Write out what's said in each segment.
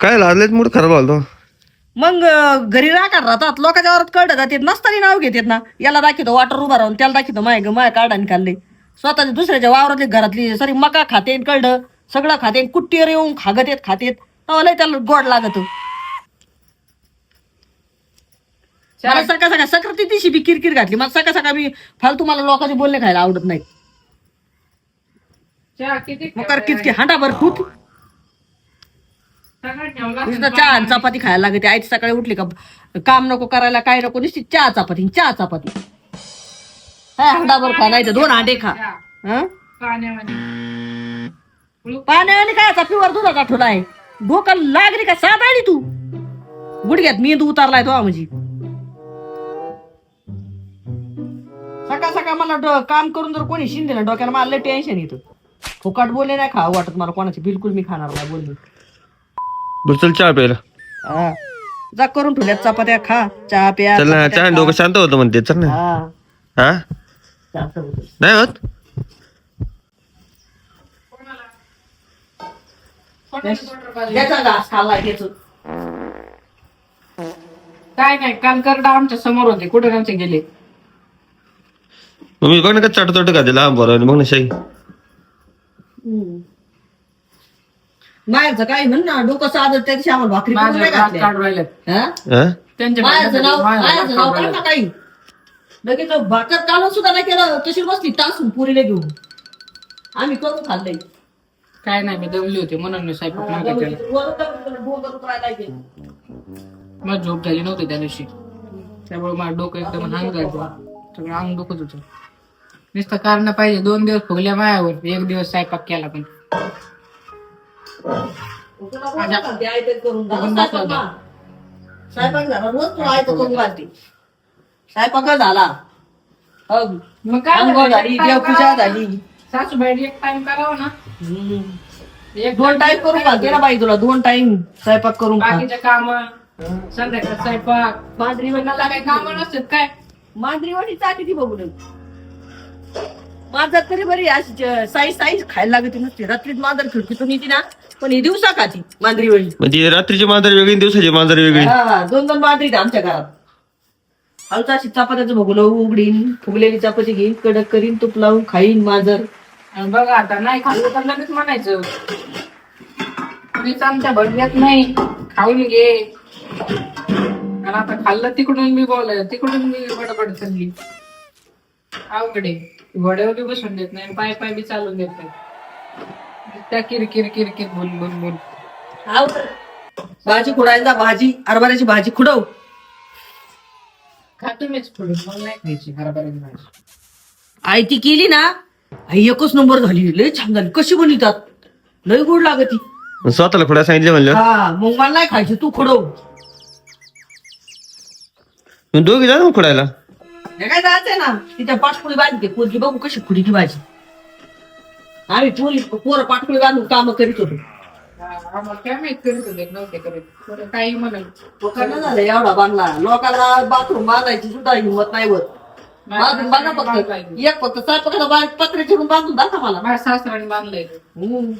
काय लाजलेत मूड खराब झालतो. मग घरी राहतात लोकांच्या वरात कळलं जाते नसताना नाव घेतात ना. याला दाखवतो वाटर उभा राहून त्याला दाखवतो माय कार्डाने खाल्ले. स्वतःच्या दुसऱ्याच्या वावरातली घरातली सरी मका खाते कळलं सगळं खाते कुट्टीवर येऊन खातेत त्याला त्याला गोड लागत. मला सकाळ सकाळी दिवशी बी किरकिर घातली. मला सकाळ मी फालतू मला लोकांचे बोलणे खायला आवडत नाही. मग किती हांडाभर फूट चहा आणि चपाती खायला लागते. आई सकाळी उठली का काम नको करायला काय नको नुसती चहा चपाती काय हांडाभर खा नाही तर 2 हांडे खा. पाण्याने काय पिवर दुधाचा ठोला आहे. डोकं लागली का साथ आली तू गुडघ्यात मेंदू उतारलाय तो म्हणजे. सकाळ मला काम करून जर कोणी शिंदे ना डोक्याला मला लय टेन्शन येतं. फुकाट बोलले नाही खा वाटत मला कोणाची बिलकुल मी खाणार नाही बोलले. बरं चल चहा प्यायला. जा करून ठेवल्यात चपात्या खा चहा प्या. चल ना चहा डोकं शांत होतं म्हणते. चल ना. हा नाही होत काय नाही काल करडा आमच्या समोर होते कुठे नव्हते गेले. मी बघ ना का चट का दिला बरं मग ना शाही मायाचं काय म्हण ना डोकं साधत त्या दिवशी आम्हाला भाकरी करून नाही घातल्या. मायाचं नाव काय ना काही लगेच भाकर काढून सुद्धा नाही केलं तशी बसली तासून पुरीला घेऊन आम्ही करून खाल्लंय. काय नाही मी दमली होती म्हणून मी स्वयंपाक नव्हते केला. मला झोप झाली नव्हती त्या दिवशी त्यामुळे माझं डोकं एकदम हँग जायचं सगळं अंग दुखत होतं. नुसतं कारण पाहिजे 2 दिवस फुगल्या मायावर 1 दिवस स्वयंपाक केला पण स्वयंपाक झाला रोज तू आयतं करून घालते. स्वयंपाक झाला मग काय झाली देवपूजा झाली. सासूबाई एक टाइम करावं ना 2 टाइम करून घालते ना बाई तुला 2 टाइम स्वयंपाक करून बाकीचे काम संध्याकाळ स्वयंपाक मांजरीवाडीला काही काम नसतात काय मांजरीवाडी चाटी ती बघून मांजर तरी बरी अशी साईज खायला लागते नसते. रात्रीत मांजर खिडकीतून येते ना पण ही दिवसा खाती मांजरीवाडी. म्हणजे रात्रीची मांजर वेगळी दिवसाची मांजर वेगळी. 2 मांजरी आमच्या घरात. हलता अशी चपात्याचं भोगलं उघडीन फुगलेली चपाती घेईन कडक करीन तूप लावून खाईन मांजर. बघा आता नाही खाल्लं तर लगेच म्हणायचं आमच्या भरल्यात नाही खाऊन घे. आणि आता खाल्लं तिकडून मी तिकडून मी बडबड चालली अवघडे घोड्यावर बसून देत नाही पाय बी चालून देत नाही. त्या किरकिर बोल भाजी खुडायला भाजी हरभऱ्याची भाजी खुडव खातो मीच पुढे मला नाही खायची हरभऱ्याची भाजी. आई ती केली ना आई 1 नंबर झाली लय छान झाली. कशी बनवतात लय गोड लागती. स्वतःला खुडा सांगितलं म्हणलं मग मला नाही खायची तू खुडव. दोघी जा ना खुडायला. हे काय जायचंय ना तिच्या पाठपुळी बांधते पोरगी बघू कशी खुडी ती भाजी. आम्ही पोरं पाठपुळी बांधून काम करीत होतो. आम्हाला काय माहित करत होते नव्हते करत काही म्हणाल लोकांना झालं एवढा बांधला लोकांना बाथरूम बांधायची सुद्धा हिंमत नाही होत. बांधून बांधा फक्त स्वयंपाकाला पत्रे चिरून बांधून दाखवा मला. माझ्या सासऱ्याने बांधलंय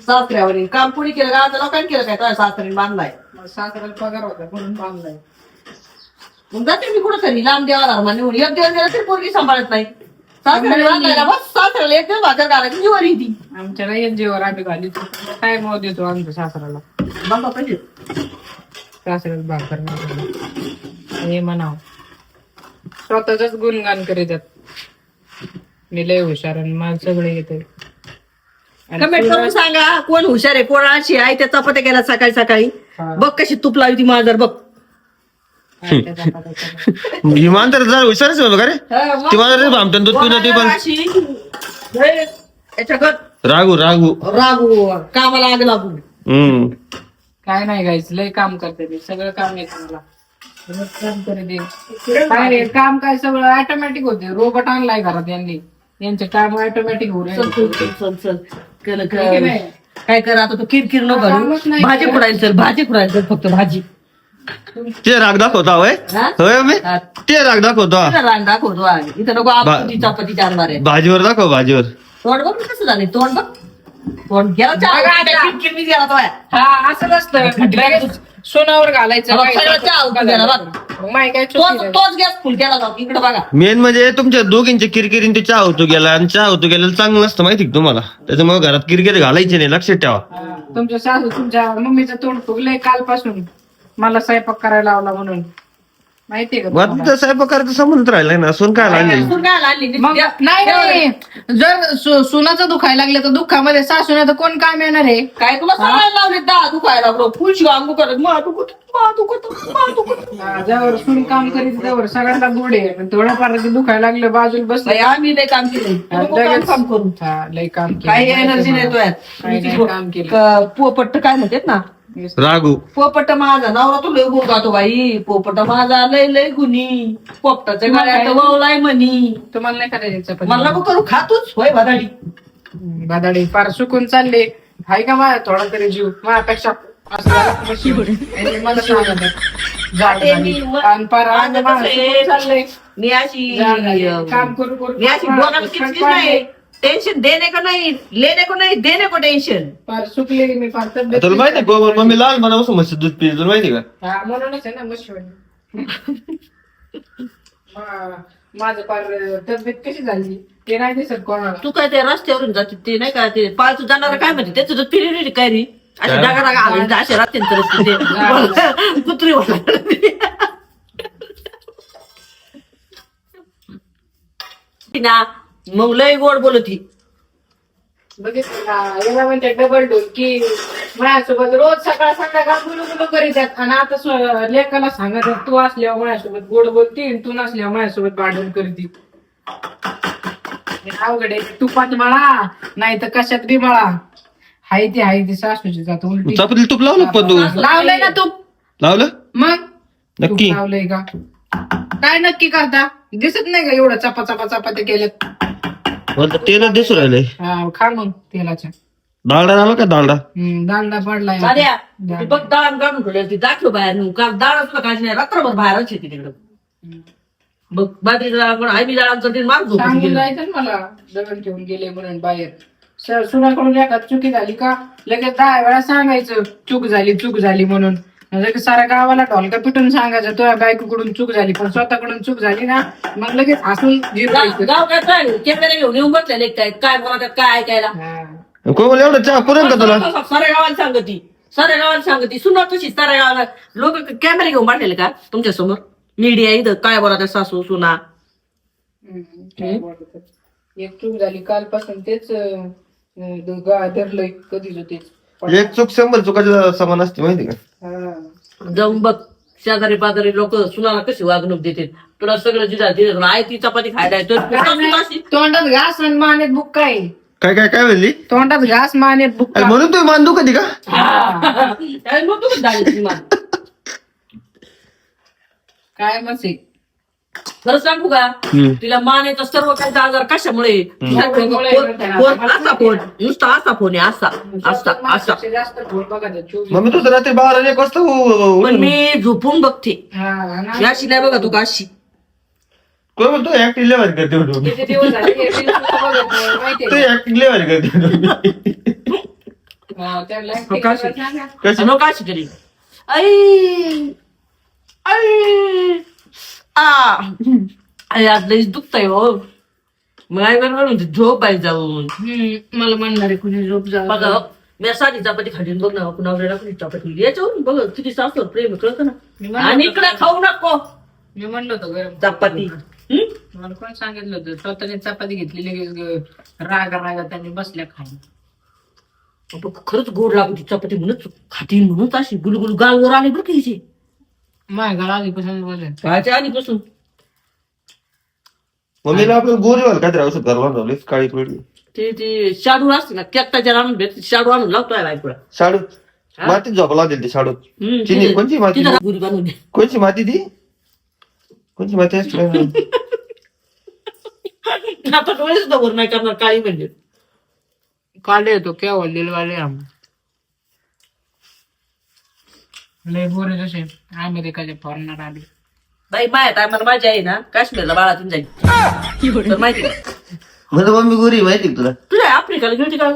सासऱ्यावर काम कोणी केलं गावाच्या लोकांनी केलं काय तुझ्या सासऱ्याने बांधलाय. सासऱ्याला पगार होता म्हणून बांधलाय. मग जाते मी कुठं तरी लांब देवाला म्हणून 1 दिवस गेला तरी पोरगी सांभाळत नाही. सासऱ्याला बांधलाय ना बस सासऱ्याला 1 दिवस भाकर घालायची जीवर येते. आमच्याला एक जीवर आम्ही घाली काय मग देतो आमच्या सासऱ्याला बाबा पाहिजे सासऱ्याला भाकर हे म्हणावं स्वतःच गुणगान करीतात मी लय हुशार आणि मला सगळं येते. कमेंट करून सांगा कोण हुशार आहे कोण अशी आहे. त्या चपात्या केल्या सकाळी बघ कशी तूप लावली ती मांजर बघ. ही मांजर जरा हुशारच होतो का रे. ती मांजर भामटन दूध पिऊन ती पण रागू कामाला आग लागू. काय नाही गायचं लय काम करते ते सगळं काम येतं मला काम करते. काय रे काम काय सगळं ऑटोमॅटिक होते. रोबोट आणलाय घरात यांनी यांचे काम ऑटोमॅटिक होऊ काय कर आता तू किरकिर न घालू. भाजी खुडायचं फक्त भाजी. ते राग दाखवता होय ते राग दाखवतो. राग दाखवतो इथं नको आपण चपाती 4 मारे. भाजीवर दाखव भाजीवर तोंड बघ कसं झालं तोंड बघ कोण गेला चहा? बघा आता. किरकिरीत गेला तो. हा असंच असतं लगेच सोनावर घालायचं बघा, सगळं चहा होतं त्याला, बघ. मग माही काय चुकी नाही. तोच गॅस फुल केला जातो इकडे बघा. मेन म्हणजे तुमच्या दोघींच्या किरकिरीन ते चहा होतो गेला आणि चहा होतो गेलेला चांगलं नसतं माहिती का तुम्हाला. त्याच्यामुळे घरात किरकिरी घालायची नाही, लक्षात ठेवा. हा, तुमच्या सासू तुमच्या मम्मीचं तोंड फुगलंय कालपासून मला स्वयंपाक करायला लावला म्हणून माहितीये का तुम्हाला? मग स्वयंपाक करायचं संबंध राहिलाय ना, सून काय लागली. सून काय आणली? मग नाही जर सुनाचं दुखायला लागलं तर दुःखामध्ये सासून तर कोण काम येणार आहे? काय तुला सांगायला लावले दहा दुखायला लागलो फुलशी अंगू करत मा दुखत. ज्यावर सून काम करीत त्यावर सगळ्यांना गोड आहे पण थोडंफार ते दुखायला लागलं बाजूला बसलं आम्ही नाही काम केलं. काम करून हा, लय काम केलं. काही एनर्जी नाही तो काही नाही काम केलं. पोपट काय म्हणतात ना, रागू पोपट माझा नवरा तो लय गुण गातो बाई. पोपट माझा लय लय गुणी, पोपटाच्या गळ्यात वावलाय म्हणी. तुम्हाला नाही करायचं चपाती? मला नको करू खातोच होय भादाडी. बादाडी फार सुकून चालले हाय का माझ्या थोडा तरी जीव माझ्यापेक्षा असं झालं की मग शिवड. आणि मला सांगत आहे. जाड झाली. आणि फार अंग माझं सुकून चाललंय. मी अशी जाड झाली. काम करू करू मी अशी डोक्याला किचकिच नाही. टेन्शन देणे को नाही, लेने को नाही, देणे को टेन्शन. फार सुकले मी फार तब्येत तुला माहिती आहे गोबर मम्मी लहानपणापासून मस्त दूध पिते, तुला माहिती का. हा म्हणूनच आहे ना मशिवानी. माझं फार तब्येत कशी झाली ते नाही दिसत कोणाला. तू काय ते रस्त्यावरून जाते ते नाही का ते पाळतू जाणार काय म्हणते त्याचं दूध पिली नाही काय रे अशी काय? डागा डागा आले असे राहते कुत्री ना मग लय गोड बोलती. बघितलं ना याला म्हणते डबल डोल की माझ्यासोबत रोज सकाळ संध्याकाळ गुलू गुलू करीत आहेत आणि आता लेकाला सांगत आहेत, तू असल्यावर माझ्यासोबत गोड बोलती आणि तू नसल्यावर माझ्यासोबत भांडण करती. अवघड आहे. तुपात मळा नाही तर कशात बी मळा. हाय ती सासूची जात उलटी. चपातीला तूप लावलं पण तू लावलंय ना तूप लावलं मग तूप नक्की लावलंय का काय नक्की करता दिसत नाही का एवढं चपात्या केल्यात. मला तेल दिसू राहिलंय. हा, खा मग तेलाच्या. डाळडा झाला का डाळडा. दांडा पडलाय साध्या ती बघ डाळ काढून ठेवली ती दाखव बाहेर डाळ तुला काळजी नाही रात्रभर बाहेरच येते तिकडं. बघ बाजरीची डाळ पण आई बी डाळ करते मार सांगून जायचं ना मला दगड ठेवून गेले म्हणून बाहेर. सुनाकडून एखाद चुकी झाली का लगेच 10 वेळा सांगायचं चूक झाली म्हणून. लगेच साऱ्या गावाला ढोलका पिटून सांगायचं तुझ्या बायकोकडून चूक झाली पण स्वतःकडून चूक झाली ना मग लगेच हसून जिरवायचं. गाव काय काय कॅमेरा घेऊन येऊन बसलेले काय बोलतात काय ऐकायला. कोमल एवढं चहा पुरण का तुला. साऱ्या गावाला सांगती सुना तशी साऱ्या गावाला लोक कॅमेरा घेऊन बांधलेले का तुमच्या समोर मीडिया इथं काय बोलतात सासू सुना. एक चूक झाली कालपासून तेच धरलंय कधीच तेच. एक चूक 100 चुकाच्या समान असते माहिती का. जाऊन बघ शेजारी पाजारी लोक सुनाला कशी वागणूक देते. तुला सगळं जिजा आई ती चपाती खायला तोंडात घास आणि मानेत बुक्का आहे. काय काय काय म्हणली. तोंडात घास मानेत बुक्का. म्हणून तुम्ही मान दुखती का. काय मसे खरं सांगू का तिला मानेचा सर्व काही आजार कशामुळे नुसता असा फोन आहे असा जास्त फोन बघा. मम्मी तुझं रात्री 12-1 वाजता पण मी झोपून बघते याशी नाही बघा तू का अशी. कोण बोलतो ऍक्टिंग लेवर करते म्हणून. किती दिवस झाले हे film सुद्धा बघत नाही, माहितीये तू ऍक्टिंग लेवर करते. का? त्याला हो, का अशी? सांगा. कशी काय शिकली आई आई आज लईच दुखतंय हो. मग काय करणार म्हणते झोप पाहिजे जाऊन. मला म्हणणार आहे कुणी झोप जा. बघा मी साधी चपाती खाली बघ ना कुणाला कुणी चपाती याच्यावरून बघ किती सासवर प्रेम कळतं ना. आणि इकडे खाऊ नको मी म्हणलो होतो गरम चपाती. मला कोण सांगितलं होतं स्वतःने चपाती घेतली लगेच रागा त्यांनी बसल्या खाली. खरंच गोड लागते चपाती म्हणून खाती म्हणून अशी गुलगुल गालवर आली बरं की माझ्या घरा आधीपासून बोलले कायच्या आधीपासून. मम्मीला आपल्याला गोरेवाल काय तरी औषध घालवा काळी पडली. ते शाडू असते ना त्याच्या आणून भेट शाडू आणून लावतोय बायकोला. शाडू मातीत झोपला दिली ती शाडू. चिनी कोणची माती. गुरी बनवून कोणची माती ती कोणची माती असते. आता डोळेच दवर नाही करणार काळी म्हणजे. काढले येतो केव्हा लिलवाले लय बोरे जसे अमेरिकाचे फॉरेनर आले. बाई माया टायमाला माझी आहे ना काश्मीरला बाळातून जाईल तर माहिती का. मला मम्मी गोरी माहिती का तुला. तुझ्या आफ्रिकाला गेली का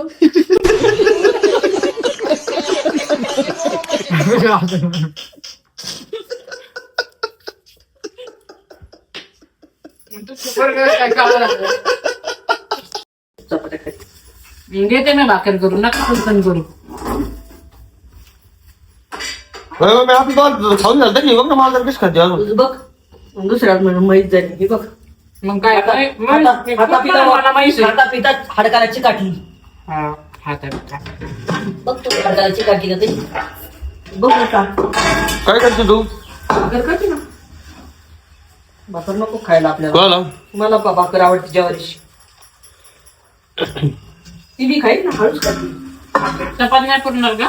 काय काढायला लागलं? चपात्या खाय. देते ना भाकर करून नका कुंकण करू. मी आपली खाऊन झालं की बघ ना मला कसं खाते अजून. तुझं बघ दुसऱ्यात म्हणून माहीत झाली हे बघ. मग काय आता मला माहिती आहे. पिता हाडकाराची काठी हा, हातात. बघ तू हाडकाराची काठी का ते बघ का काय करते तू? भाकर करते ना. भाकर नको खायला आपल्याला. कोणाला? मला भाकर आवडते ज्वारीची. ती बी खाईल ना हळूच खाते. चपाती नाही पुरणार का?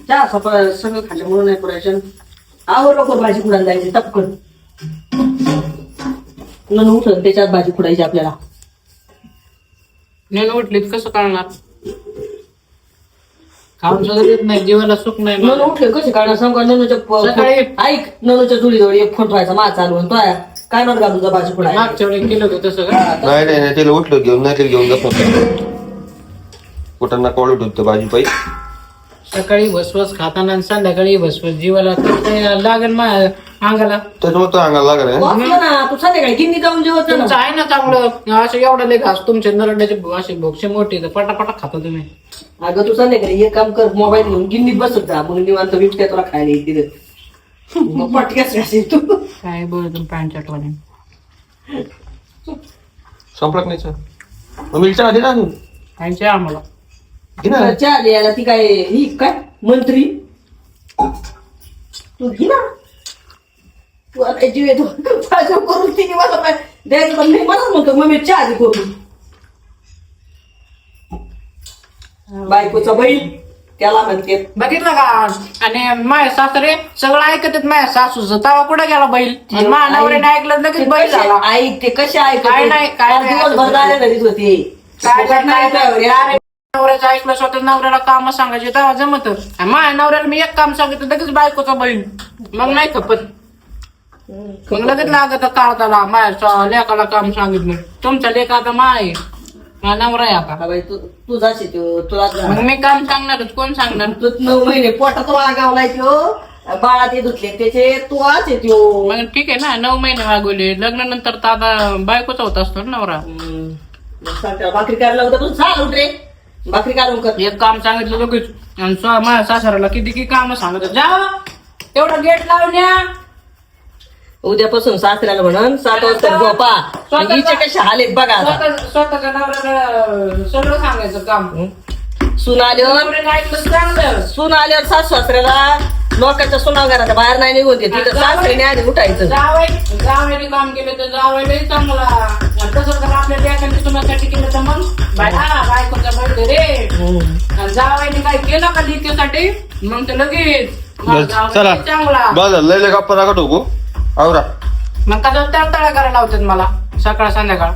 चहा सगळं खाल्ल्यामुळे नाही पुरायचं. आवर लवकर भाजी खुडायला जायची टपकन. नन उठल त्याच्यात भाजी खुडायची आपल्याला. नेन उठलीत कसं कळणार? खाऊन सुद्धा देत नाही, जीवाला सुख नाही. नन उठले कसे काढणार सांग का? सकाळी- ऐक ननूच्या जुडीजवळ एक फोन ठेवायचा माझा चालू आणि तो काय नव्हतं घालून जा भाजी खुडायला. मागच्या वेळी केलं होतं तसं का? नाही नाही नाही तिला उठलो घेऊन नाही तिला घेऊन जात नव्हतं. कुठं नका उलट होतं भाजी पाई. सकाळी भसवस खाताना आणि संध्याकाळी भसवस जीवाला लागेल अंगाला. त्याच्यामुळे तो अंगाला लागला आहे. वाचलं ना तू संध्याकाळी गिन्नी जाऊन जेवत जा तुमचं ना. आहे ना चांगलं असं एवढा लय घास तुमचे नरड्याचे असे भोक्षे मोठे तर पटापटा खाता तुम्ही. अगं तू संध्याकाळी हे काम कर मोबाईल घेऊन गिन्नीत बसत जा म्हणून निवांत बिबट्या तुला खायला येईल तिथे. मग पटक्याच घासील तू. काय बोलतो पॅन्ट चटवाने. संपलं नाही सर. मग मिरच्या आधी ना अजून. खायचे आम्हाला. घे ना. चहा द्यायला ती काय ही काय मंत्री तू घे ना. तू आता जीव येतो भाजी करून तिने मला काय द्यायचं पण मी मलाच म्हणतो मग मी चहा आधी करून. बायकोचा बहीण त्याला म्हणते बघितलं का? आणि माझे सासरे सगळं ऐकत आहेत माझ्या सासूचं. तवा कुठं गेला बैल? नवऱ्याने ऐकलं लगेच बैल झाला. ऐक ते कसे ऐक काय नाही, काय नाही. दिवसभर झाले घरीच होते. काय फुकट नाही काय अरे, नवऱ्याचं ऐकलं स्वतः नवऱ्याला काम सांगायचे तेव्हा जमत. माझ्या नवऱ्याला मी एक काम सांगितलं लगेच बायकोचा बैल. मग नाही खपत. मग लगेच लागत काढताला माझ्या लेकाला काम सांगितलं. तुमच्या लेखा आता माय माझा नवरा आहे आता. हा बाई तू जाशी तुला मग मी काम सांगणारच. कोण सांगणार? तू 9 महिने पोटात वागावलाय त्यो बाळा ते धुतले त्याचे तू आज येतो. मग ठीक आहे ना, 9 महिने वागवले. लग्नानंतर तर आता बायकोचा होत असतो ना नवरा. भाकरी करायला होतं पण चाल उठ रे भाकरी काढून कर. एक काम सांगितलं लगेच. आणि माझ्या सासऱ्याला किती काम सांगत जा तेवढा गेट लावून या. उद्यापासून सासऱ्याला म्हणून 7 वाजता झोपा. हिचे कसे हालेत बघा आता. स्वतःच्या नवऱ्याला सगळं सांगायचं काम. सून आल्यावर नवऱ्याने ऐकलं चांगलं. सून आल्यावर सासऱ्याला लोकांच्या सुना घराच्या बाहेर नाही निघून देत. तिथं सासऱ्याने आधी उठायचं. जावयाने काम केलं तर जावयालाही चांगला. आणि तसं जर आपल्या लेकांनी सुनासाठी केलं तर मग बायकोचा बर्थडे रे. आणि जावयाने काय केलं का लेकीसाठी मग ते लगेच चला चांगला. बस लय लय गप्पा नका ठोकू. आवरा. मग कसं तळतळा करायला लावतात मला सकाळ संध्याकाळ.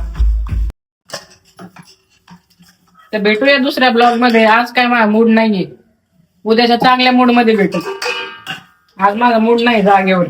तर भेटूया दुसऱ्या ब्लॉग मध्ये. आज काय माझा मूड नाहीये. उद्याच्या चांगल्या मूड मध्ये भेटू. आज माझा मूड नाही जागेवर.